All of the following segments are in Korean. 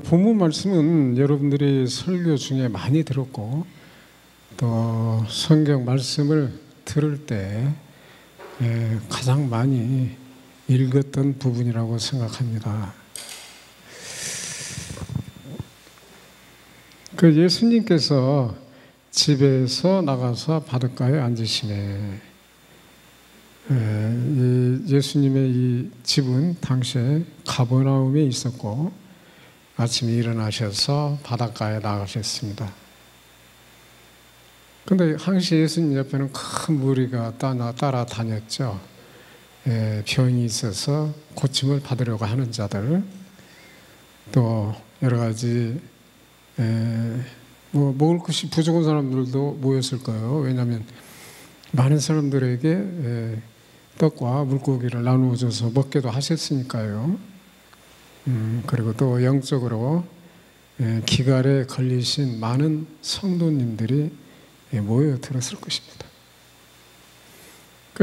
본문 말씀은 여러분들이 설교 중에 많이 들었고 또 성경 말씀을 들을 때 가장 많이 읽었던 부분이라고 생각합니다. 그 예수님께서 집에서 나가서 바닷가에 앉으시네. 예수님의 이 집은 당시에 가버나움에 있었고 아침에 일어나셔서 바닷가에 나가셨습니다. 그런데 항시 예수님 옆에는 큰 무리가 따라다녔죠. 병이 있어서 고침을 받으려고 하는 자들, 또 여러 가지 먹을 것이 부족한 사람들도 모였을 거예요. 왜냐하면 많은 사람들에게 떡과 물고기를 나누어줘서 먹게도 하셨으니까요. 그리고 또 영적으로 기갈에 걸리신 많은 성도님들이 모여들었을 것입니다.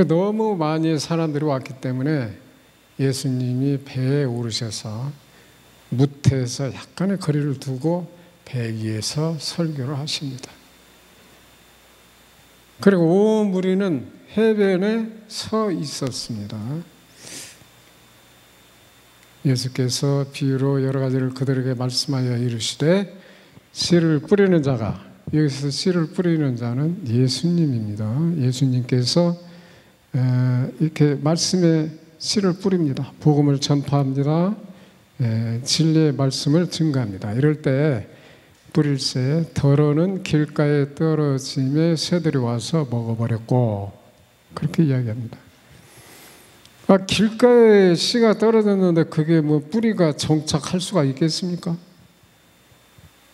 너무 많이 사람들이 왔기 때문에 예수님이 배에 오르셔서 무태에서 약간의 거리를 두고 배 위에서 설교를 하십니다. 그리고 온 무리는 해변에 서 있었습니다. 예수께서 비유로 여러 가지를 그들에게 말씀하여 이르시되 씨를 뿌리는 자가, 여기서 씨를 뿌리는 자는 예수님입니다. 예수님께서 이렇게 말씀에 씨를 뿌립니다. 복음을 전파합니다. 진리의 말씀을 증거합니다. 이럴 때 뿌릴새 더러는 길가에 떨어짐에 새들이 와서 먹어버렸고, 그렇게 이야기합니다. 길가에 씨가 떨어졌는데 그게 뿌리가 정착할 수가 있겠습니까?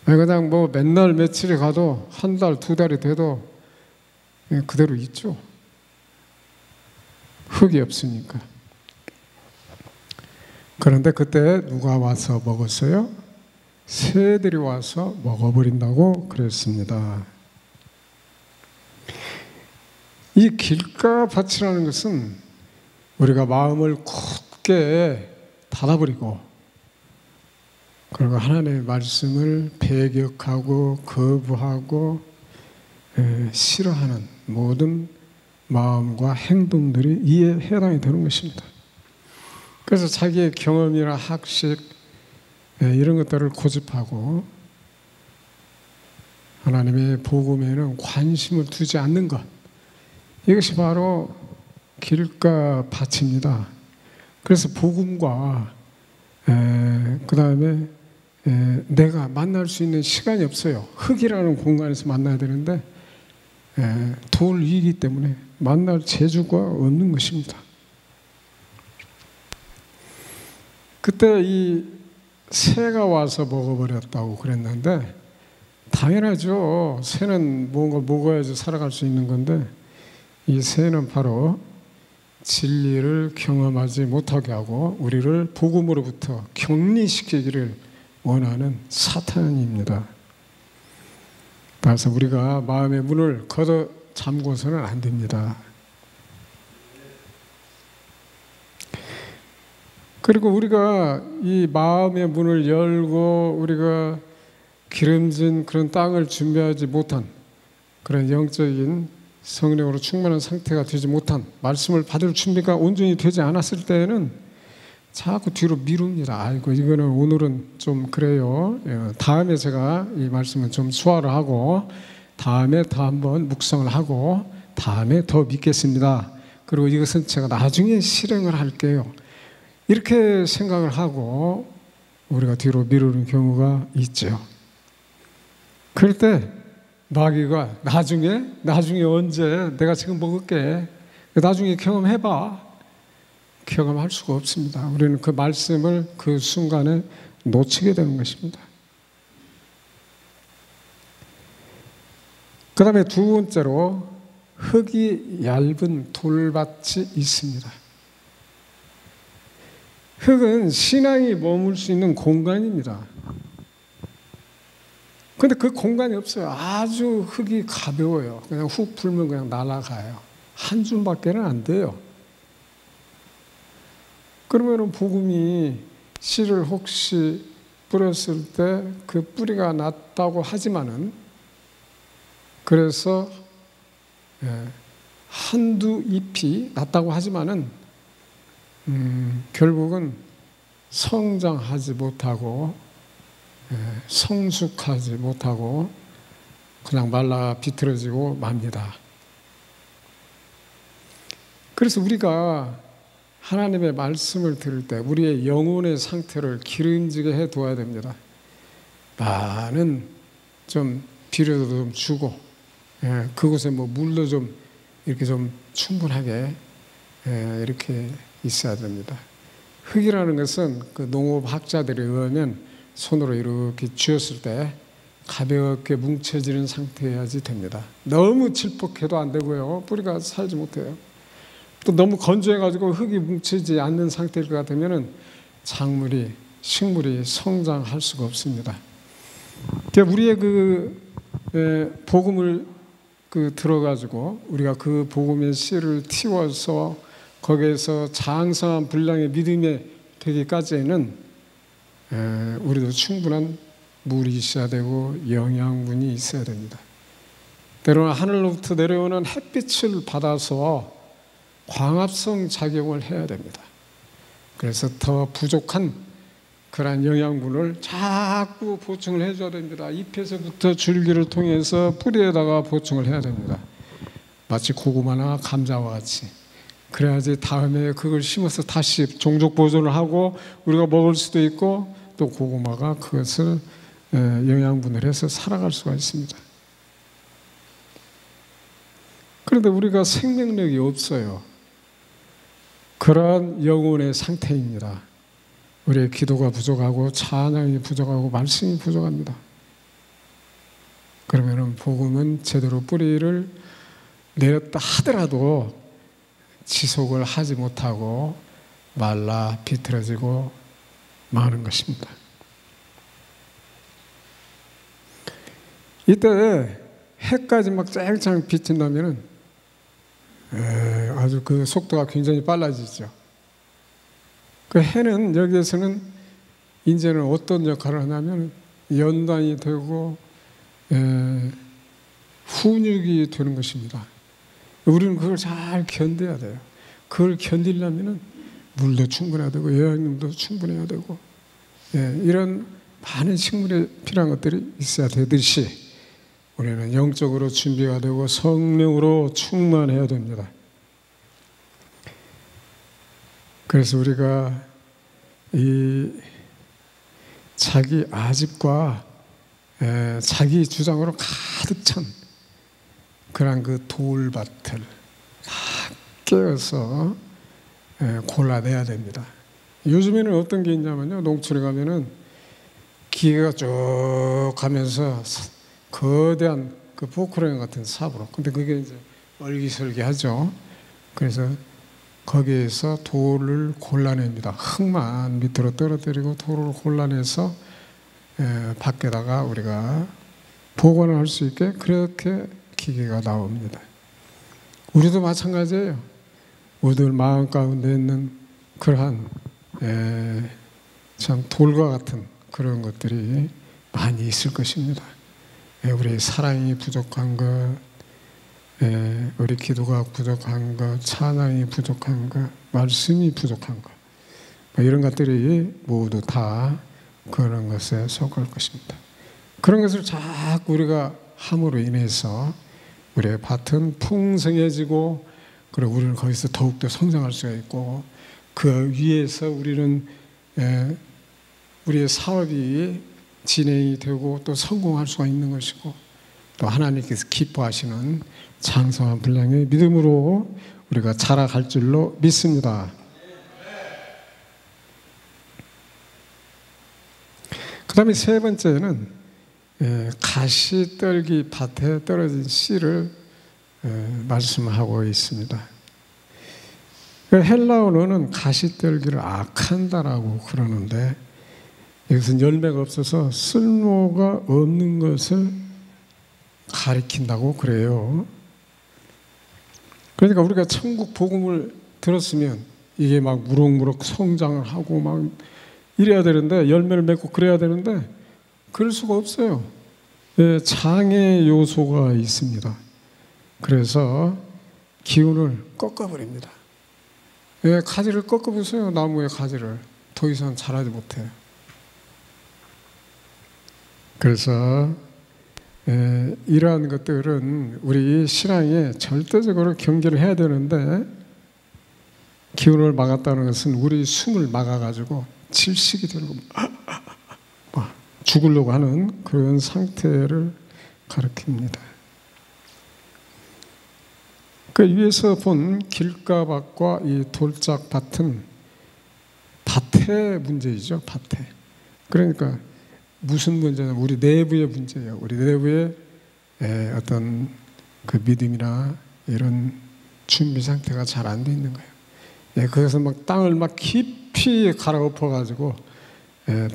그냥 맨날 며칠이 가도 한 달, 두 달이 돼도 그대로 있죠. 흙이 없으니까. 그런데 그때 누가 와서 먹었어요? 새들이 와서 먹어버린다고 그랬습니다. 이 길가밭이라는 것은 우리가 마음을 굳게 닫아버리고 그리고 하나님의 말씀을 배격하고 거부하고 싫어하는 모든 마음과 행동들이 이에 해당이 되는 것입니다. 그래서 자기의 경험이나 학식 이런 것들을 고집하고 하나님의 복음에는 관심을 두지 않는 것, 이것이 바로 길가밭입니다. 그래서 복음과 그 다음에 내가 만날 수 있는 시간이 없어요. 흙이라는 공간에서 만나야 되는데 돌 위이기 때문에 만날 재주가 없는 것입니다. 그때 이 새가 와서 먹어버렸다고 그랬는데 당연하죠. 새는 뭔가 먹어야지 살아갈 수 있는 건데 이 새는 바로 진리를 경험하지 못하게 하고 우리를 복음으로부터 격리시키기를 원하는 사탄입니다. 그래서 우리가 마음의 문을 걷어 잠궈서는 안 됩니다. 그리고 우리가 이 마음의 문을 열고 우리가 기름진 그런 땅을 준비하지 못한 그런 영적인 성령으로 충만한 상태가 되지 못한 말씀을 받을 준비가 온전히 되지 않았을 때에는 자꾸 뒤로 미룹니다. 아이고 이거는 오늘은 좀 그래요. 다음에 제가 이 말씀은 좀 수화를 하고 다음에 더 한번 묵상을 하고 다음에 더 믿겠습니다. 그리고 이것은 제가 나중에 실행을 할게요. 이렇게 생각을 하고 우리가 뒤로 미루는 경우가 있죠. 그럴 때 마귀가 나중에 언제 내가 지금 먹을게, 나중에 경험해봐. 경험할 수가 없습니다. 우리는 그 말씀을 그 순간에 놓치게 되는 것입니다. 그 다음에 두 번째로 흙이 얇은 돌밭이 있습니다. 흙은 신앙이 머물 수 있는 공간입니다. 그런데 그 공간이 없어요. 아주 흙이 가벼워요. 그냥 훅 풀면 그냥 날아가요. 한 줌밖에는 안 돼요. 그러면은 복음이 씨를 혹시 뿌렸을 때 그 뿌리가 났다고 하지만은, 그래서 한두 잎이 났다고 하지만은 결국은 성장하지 못하고 성숙하지 못하고 그냥 말라 비틀어지고 맙니다. 그래서 우리가 하나님의 말씀을 들을 때 우리의 영혼의 상태를 기름지게 해둬야 됩니다. 많은 좀 비료도 좀 주고, 그곳에 뭐 물도 좀 이렇게 좀 충분하게 이렇게 있어야 됩니다. 흙이라는 것은 그 농업학자들에 의하면 손으로 이렇게 쥐었을 때 가볍게 뭉쳐지는 상태여야지 됩니다. 너무 질퍽해도 안 되고요. 뿌리가 살지 못해요. 또 너무 건조해가지고 흙이 뭉치지 않는 상태일 것 같으면은 작물이, 식물이 성장할 수가 없습니다. 그러니까 우리의 복음을 들어가지고 우리가 그 복음의 씨를 틔워서 거기에서 장성한 분량의 믿음에 되기까지는 우리도 충분한 물이 있어야 되고 영양분이 있어야 됩니다. 때로는 하늘로부터 내려오는 햇빛을 받아서 광합성 작용을 해야 됩니다. 그래서 더 부족한 그러한 영양분을 자꾸 보충을 해줘야 됩니다. 잎에서부터 줄기를 통해서 뿌리에다가 보충을 해야 됩니다. 마치 고구마나 감자와 같이. 그래야지 다음에 그걸 심어서 다시 종족 보존을 하고 우리가 먹을 수도 있고, 또 고구마가 그것을 영양분을 해서 살아갈 수가 있습니다. 그런데 우리가 생명력이 없어요. 그러한 영혼의 상태입니다. 우리의 기도가 부족하고 찬양이 부족하고 말씀이 부족합니다. 그러면 복음은 제대로 뿌리를 내렸다 하더라도 지속을 하지 못하고 말라 비틀어지고 마는 것입니다. 이때 해까지 막 쨍쨍 비친다면은 아주 그 속도가 굉장히 빨라지죠. 그 해는 여기에서는 이제는 어떤 역할을 하냐면 연단이 되고 훈육이 되는 것입니다. 우리는 그걸 잘 견뎌야 돼요. 그걸 견디려면 물도 충분해야 되고 영양분도 충분해야 되고, 이런 많은 식물에 필요한 것들이 있어야 되듯이 우리는 영적으로 준비가 되고 성령으로 충만해야 됩니다. 그래서 우리가 이 자기 아집과 자기 주장으로 가득 찬 그런 그 돌밭을 다 깨어서 골라내야 됩니다. 요즘에는 어떤 게 있냐면요, 농촌에 가면은 기계가 쭉 가면서 거대한 그 포크레인 같은 삽으로, 근데 그게 이제 얼기설기하죠. 그래서 거기에서 돌을 골라냅니다. 흙만 밑으로 떨어뜨리고 돌을 골라내서 밖에다가 우리가 보관을 할 수 있게 그렇게 기계가 나옵니다. 우리도 마찬가지예요. 우리들 마음 가운데 있는 그러한 참 돌과 같은 그런 것들이 많이 있을 것입니다. 우리 사랑이 부족한 것, 우리 기도가 부족한 것, 찬양이 부족한 것, 말씀이 부족한 것, 이런 것들이 모두 다 그런 것에 속할 것입니다. 그런 것을 자꾸 우리가 함으로 인해서 우리의 밭은 풍성해지고, 그리고 우리는 거기서 더욱더 성장할 수가 있고, 그 위에서 우리는 우리의 사업이 진행이 되고 또 성공할 수가 있는 것이고, 또 하나님께서 기뻐하시는 장성한 분량의 믿음으로 우리가 자라갈 줄로 믿습니다. 그 다음에 세 번째는 가시떨기 밭에 떨어진 씨를 말씀하고 있습니다. 헬라어로는 가시떨기를 아칸다라고 그러는데, 여기서는 열매가 없어서 쓸모가 없는 것을 가리킨다고 그래요. 그러니까 우리가 천국 복음을 들었으면 이게 막 무럭무럭 성장을 하고 막 이래야 되는데, 열매를 맺고 그래야 되는데 그럴 수가 없어요. 예, 장애 요소가 있습니다. 그래서 기운을 꺾어버립니다. 예, 가지를 꺾어보세요. 나무의 가지를. 더 이상 자라지 못해요. 그래서 이러한 것들은 우리 신앙에 절대적으로 경계를 해야 되는데, 기운을 막았다는 것은 우리 숨을 막아가지고 질식이 들고 죽으려고 하는 그런 상태를 가리킵니다. 그 위에서 본 길가밭과 이 돌짝밭은 밭의 문제이죠. 밭에. 그러니까 무슨 문제냐면 우리 내부의 문제예요. 우리 내부의 어떤 그 믿음이나 이런 준비 상태가 잘 안 돼 있는 거예요. 그래서 막 땅을 막 깊이 갈아엎어가지고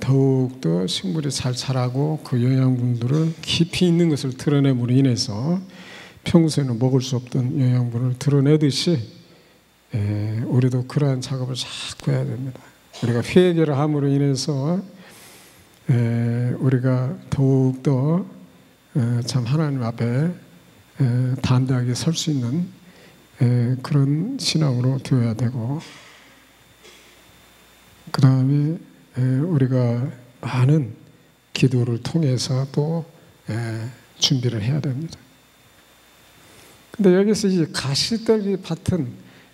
더욱더 식물이 잘 자라고 그 영양분들을 깊이 있는 것을 드러냄으로 인해서 평소에는 먹을 수 없던 영양분을 드러내듯이 우리도 그러한 작업을 자꾸 해야 됩니다. 우리가 회개를 함으로 인해서 우리가 더욱더 참 하나님 앞에 담대하게 설 수 있는 그런 신앙으로 되어야 되고, 그 다음에 우리가 많은 기도를 통해서 또 준비를 해야 됩니다. 근데 여기서 이 가시떨기 밭은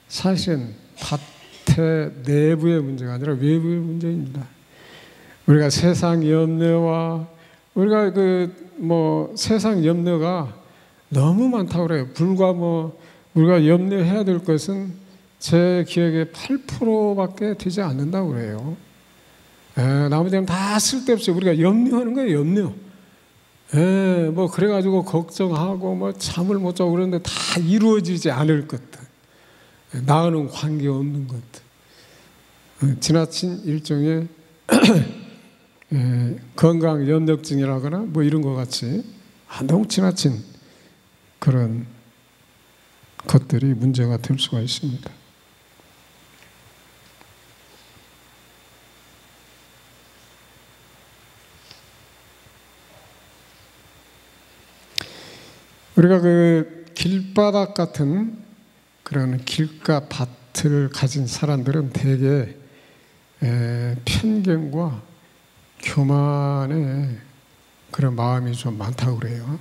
사실은 밭의 내부의 문제가 아니라 외부의 문제입니다. 우리가 세상 염려와 우리가 세상 염려가 너무 많다고 그래요. 불과 우리가 염려해야 될 것은 제 기억에 8%밖에 되지 않는다고 그래요. 나머지는 다 쓸데없이 우리가 염려하는 거예요. 염려. 그래가지고 걱정하고 잠을 못 자고 그러는데 다 이루어지지 않을 것들, 나와는 관계없는 것들, 지나친 일종의 건강 염려증이라거나 이런 것 같이 너무 지나친 그런 것들이 문제가 될 수가 있습니다. 우리가 그 길바닥 같은 그런 길가 밭을 가진 사람들은 대개 편견과 교만의 그런 마음이 좀 많다고 그래요.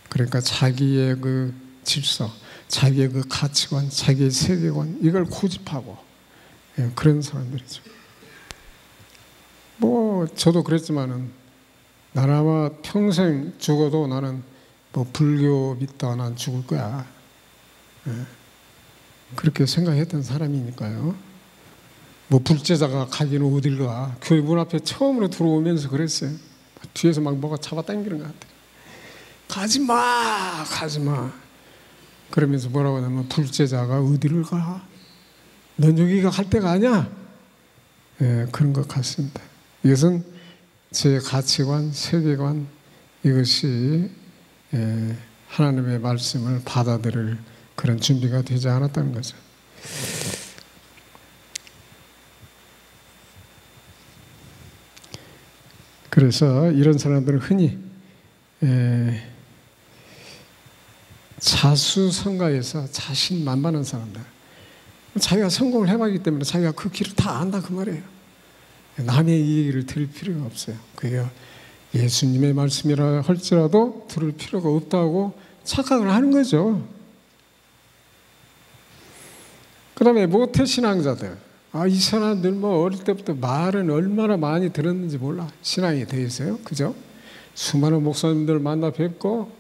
그러니까 자기의 그 질서, 자기의 그 가치관, 자기의 세계관, 이걸 고집하고 그런 사람들이죠. 저도 그랬지만은 나는 아마 평생 죽어도 나는 불교 믿다 난 죽을 거야. 그렇게 생각했던 사람이니까요. 불제자가 가기는 어딜 가. 교회 문 앞에 처음으로 들어오면서 그랬어요. 뒤에서 막 뭐가 잡아당기는 것 같아요. 가지마, 가지마. 그러면서 뭐라고 하냐면, 불제자가 어디를 가? 넌 여기가 갈 데가 아니야? 그런 것 같습니다. 이것은 제 가치관, 세계관, 이것이 하나님의 말씀을 받아들일 그런 준비가 되지 않았다는 거죠. 그래서 이런 사람들은 흔히 자수성가해서 자신만만한 사람들, 자기가 성공을 해봤기 때문에 자기가 그 길을 다 안다 그 말이에요. 남의 얘기를 들을 필요가 없어요. 그게 예수님의 말씀이라 할지라도 들을 필요가 없다고 착각을 하는 거죠. 그 다음에 모태신앙자들, 이 사람들 어릴 때부터 말은 얼마나 많이 들었는지 몰라. 신앙에 대해서요. 그죠? 수많은 목사님들 만나 뵙고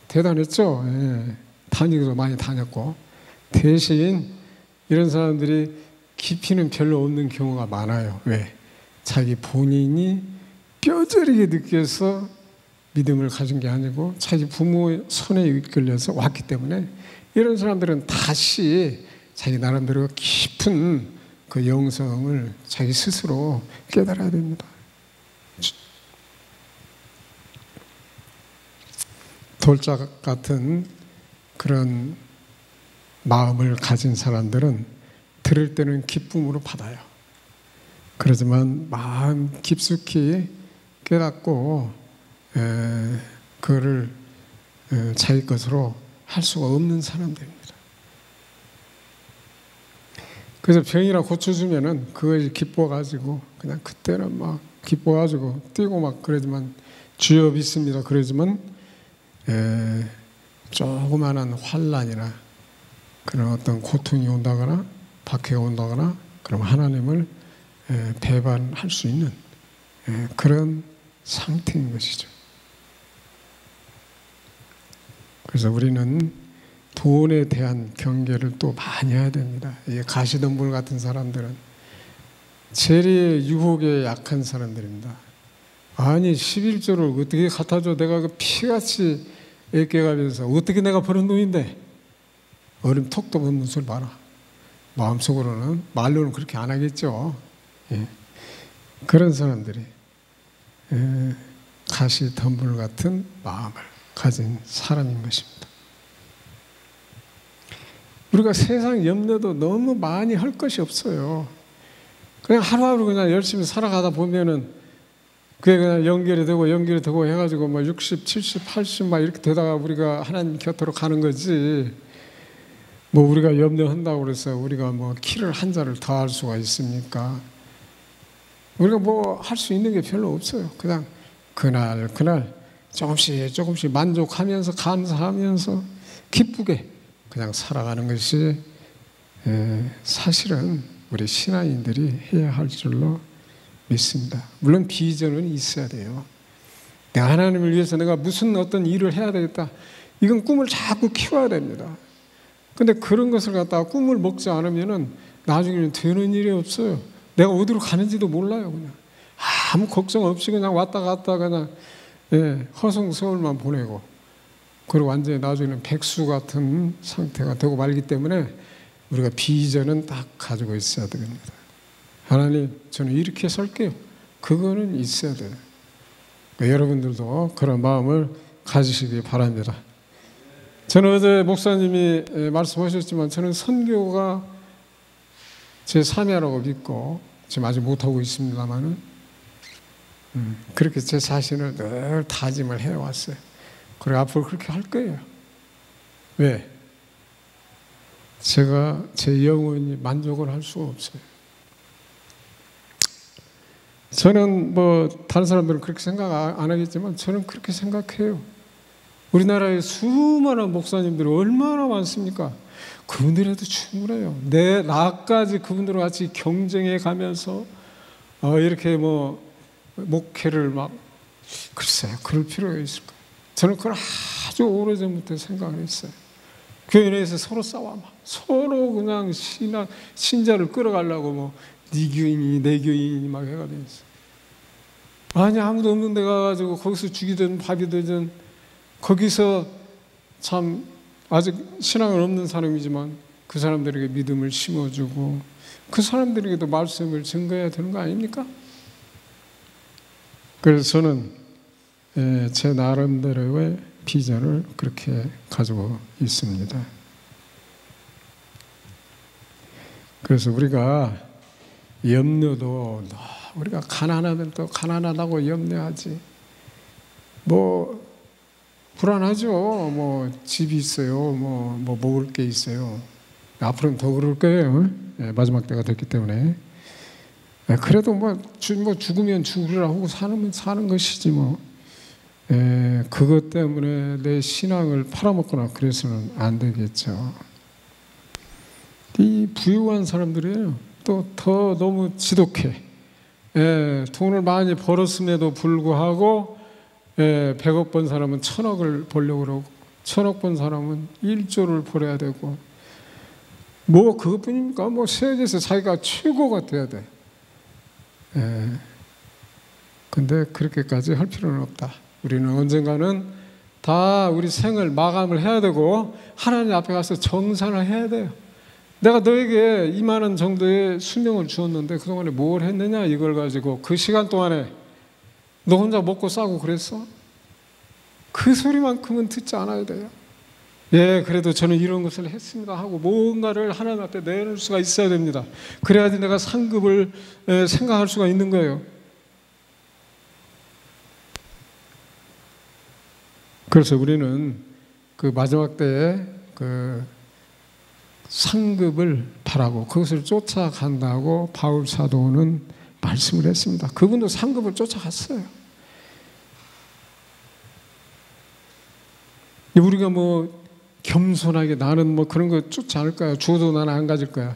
대단했죠. 다니기도 많이 다녔고. 대신 이런 사람들이 깊이는 별로 없는 경우가 많아요. 왜? 자기 본인이 뼈저리게 느껴서 믿음을 가진 게 아니고 자기 부모의 손에 이끌려서 왔기 때문에, 이런 사람들은 다시 자기 나름대로 깊은 그 영성을 자기 스스로 깨달아야 됩니다. 돌짝 같은 그런 마음을 가진 사람들은 들을 때는 기쁨으로 받아요. 그러지만 마음 깊숙이 깨닫고 그거를 자기 것으로 할 수가 없는 사람들입니다. 그래서 병이나 고쳐주면은 그걸 기뻐가지고 그냥 그때는 막 기뻐가지고 뛰고 막 그러지만 주여 믿습니다. 그러지만 조그마한 환난이나 그런 어떤 고통이 온다거나 박해가 온다거나 그럼 하나님을 배반할 수 있는 그런 상태인 것이죠. 그래서 우리는 돈에 대한 경계를 또 많이 해야 됩니다. 가시덤불 같은 사람들은 재리의 유혹에 약한 사람들입니다. 아니 11조를 어떻게 갖다 줘? 내가 그 피같이 애껴가면서 어떻게 내가 버는 돈인데 어림 톡도 없는 소리 봐라. 마음속으로는 말로는 그렇게 안 하겠죠. 그런 사람들이 가시덤불 같은 마음을 가진 사람인 것입니다. 우리가 세상 염려도 너무 많이 할 것이 없어요. 그냥 하루하루 그냥 열심히 살아가다 보면은 그게 그냥 연결이 되고 해가지고 뭐 60, 70, 80 막 이렇게 되다가 우리가 하나님 곁으로 가는 거지. 뭐 우리가 염려한다고 그래서 우리가 뭐 키를 한 자를 더 할 수가 있습니까? 우리가 뭐 할 수 있는 게 별로 없어요. 그냥 그날 조금씩 만족하면서 감사하면서 기쁘게 그냥 살아가는 것이 사실은 우리 신앙인들이 해야 할 줄로 믿습니다. 물론 비전은 있어야 돼요. 내가 하나님을 위해서 내가 무슨 어떤 일을 해야 되겠다. 이건 꿈을 자꾸 키워야 됩니다. 근데 그런 것을 갖다가 꿈을 먹지 않으면은 나중에는 되는 일이 없어요. 내가 어디로 가는지도 몰라요. 그냥 아무 걱정 없이 그냥 왔다 갔다 그냥 허송세월만 보내고 그리고 완전히 나중에는 백수 같은 상태가 되고 말기 때문에 우리가 비전은 딱 가지고 있어야 됩니다. 하나님, 저는 이렇게 살게요. 그거는 있어야 돼요. 그러니까 여러분들도 그런 마음을 가지시기 바랍니다. 저는 어제 목사님이 말씀하셨지만 저는 선교가 제 삶이라고 믿고 지금 아직 못하고 있습니다만은 그렇게 제 자신을 늘 다짐을 해왔어요. 그리고 앞으로 그렇게 할 거예요. 왜? 제가 제 영혼이 만족을 할 수가 없어요. 저는 뭐 다른 사람들은 그렇게 생각 안 하겠지만 저는 그렇게 생각해요. 우리나라에 수많은 목사님들이 얼마나 많습니까? 그분들에도 충분해요. 나까지 그분들과 같이 경쟁해 가면서 이렇게 뭐 목회를 막 글쎄요, 그럴 필요가 있을까? 저는 그걸 아주 오래전부터 생각을 했어요. 교회 내에서 서로 싸워 막 서로 그냥 신자를 끌어가려고 뭐 네 교인이 내 교인이 막 해가 돼 있어. 아니 아무도 없는 데 가가지고 거기서 죽이든 밥이 되든 거기서 참 아직 신앙은 없는 사람이지만 그 사람들에게 믿음을 심어주고 그 사람들에게도 말씀을 증거해야 되는 거 아닙니까? 그래서 저는 제 나름대로의 비전을 그렇게 가지고 있습니다. 그래서 우리가 염려도 우리가 가난하면 또 가난하다고 염려하지. 뭐 불안하죠. 뭐 집이 있어요. 뭐 먹을 게 있어요. 앞으로는 더 그럴 거예요. 마지막 때가 됐기 때문에. 그래도 뭐 죽으면 죽으라고 사는 것이지 뭐. 그것 때문에 내 신앙을 팔아먹거나 그래서는 안 되겠죠. 이 부유한 사람들이에요. 또 더 너무 지독해. 돈을 많이 벌었음에도 불구하고 100억 번 사람은 1000억을 벌려고 그러고 1000억 번 사람은 1조를 벌어야 되고 뭐 그것뿐입니까? 뭐 세계에서 자기가 최고가 돼야 돼. 근데 그렇게까지 할 필요는 없다. 우리는 언젠가는 다 우리 생을 마감을 해야 되고 하나님 앞에 가서 정산을 해야 돼요. 내가 너에게 이만한 정도의 수명을 주었는데 그동안에 뭘 했느냐 이걸 가지고 그 시간 동안에 너 혼자 먹고 싸고 그랬어? 그 소리만큼은 듣지 않아야 돼요. 예, 그래도 저는 이런 것을 했습니다 하고 뭔가를 하나님 앞에 내놓을 수가 있어야 됩니다. 그래야지 내가 상급을 생각할 수가 있는 거예요. 그래서 우리는 그 마지막 때에 그 상급을 바라고 그것을 쫓아간다고 바울 사도는 말씀을 했습니다. 그분도 상급을 쫓아갔어요. 우리가 뭐 겸손하게 나는 뭐 그런 거 쫓지 않을 거야. 주어도 나는 안 가질 거야.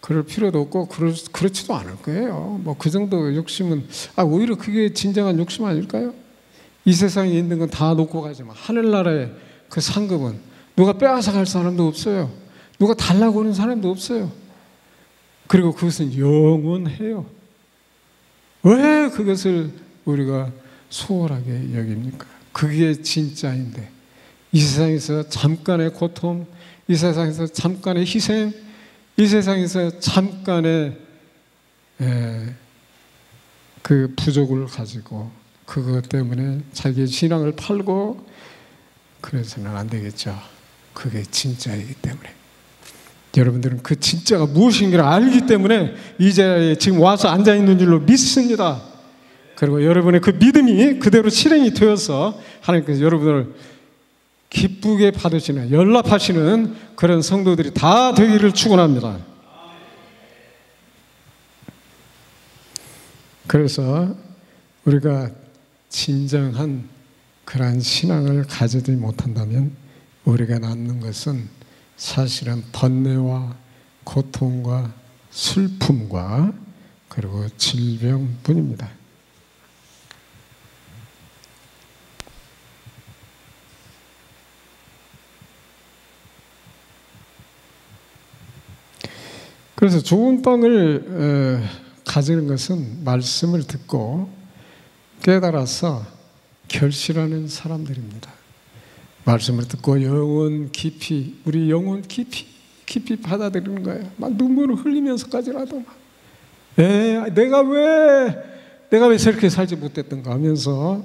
그럴 필요도 없고 그렇지도 않을 거예요. 뭐 그 정도 욕심은 오히려 그게 진정한 욕심 아닐까요? 이 세상에 있는 건 다 놓고 가지만 하늘나라의 그 상급은 누가 빼앗아 갈 사람도 없어요. 누가 달라고 하는 사람도 없어요. 그리고 그것은 영원해요. 왜 그것을 우리가 소홀하게 여깁니까? 그게 진짜인데 이 세상에서 잠깐의 고통, 이 세상에서 잠깐의 희생, 이 세상에서 잠깐의 그 부족을 가지고 그것 때문에 자기의 신앙을 팔고 그래서는 안 되겠죠. 그게 진짜이기 때문에. 여러분들은 그 진짜가 무엇인지를 알기 때문에 이 자리에 지금 와서 앉아있는 줄로 믿습니다. 그리고 여러분의 그 믿음이 그대로 실행이 되어서 하나님께서 여러분을 기쁘게 받으시는, 연락하시는 그런 성도들이 다 되기를 축원합니다. 그래서 우리가 진정한 그러한 신앙을 가지지 못한다면 우리가 남는 것은 사실은 번뇌와 고통과 슬픔과 그리고 질병뿐입니다. 그래서 좋은 땅을 가지는 것은 말씀을 듣고 깨달아서 결실하는 사람들입니다. 말씀을 듣고 영혼 깊이, 우리 영혼 깊이 받아들이는 거예요. 막 눈물을 흘리면서까지라도 막 내가 왜 저렇게 살지 못했던가 하면서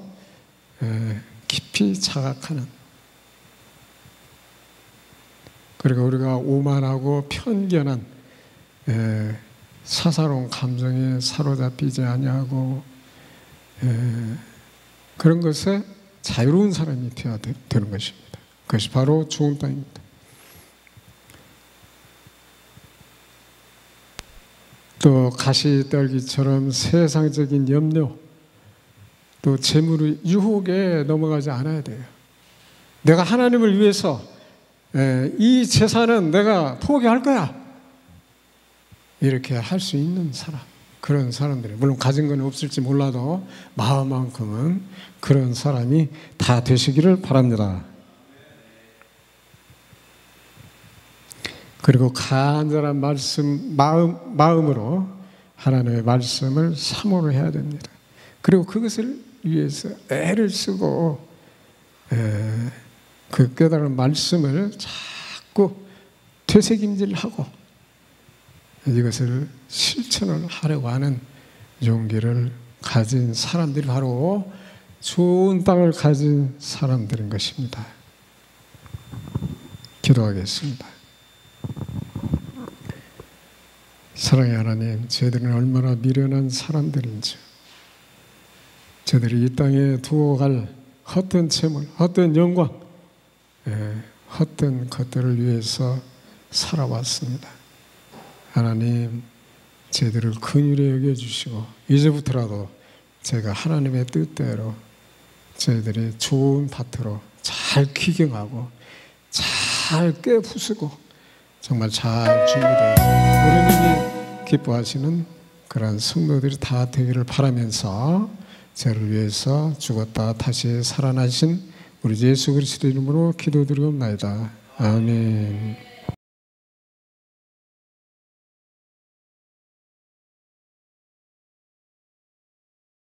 깊이 자각하는. 그리고 우리가 오만하고 편견한 사사로운 감정에 사로잡히지 아니하고 그런 것에 자유로운 사람이 되어야 되는 것입니다. 그것이 바로 좋은 땅입니다. 또 가시떨기처럼 세상적인 염려, 또 재물의 유혹에 넘어가지 않아야 돼요. 내가 하나님을 위해서 이 재산은 내가 포기할 거야, 이렇게 할 수 있는 사람, 그런 사람들이, 물론 가진 건 없을지 몰라도 마음만큼은 그런 사람이 다 되시기를 바랍니다. 그리고 간절한 마음으로 하나님의 말씀을 사모를 해야 됩니다. 그리고 그것을 위해서 애를 쓰고 그 깨달은 말씀을 자꾸 되새김질하고 이것을 실천을 하려고 하는 용기를 가진 사람들이 바로 좋은 땅을 가진 사람들인 것입니다. 기도하겠습니다. 사랑의 하나님, 저희들은 얼마나 미련한 사람들인지, 저희들이 이 땅에 두고 갈 헛된 재물, 헛된 영광, 헛된 것들을 위해서 살아왔습니다. 하나님, 저희들을 긍휼히 여겨주시고 이제부터라도 제가 하나님의 뜻대로 저희들이 좋은 밭으로 잘 기경하고 잘 깨부수고 정말 잘 준비되어서 우리님이 기뻐하시는 그런 성도들이 다 되기를 바라면서 저를 위해서 죽었다 다시 살아나신 우리 예수 그리스도 이름으로 기도드리옵나이다. 아멘.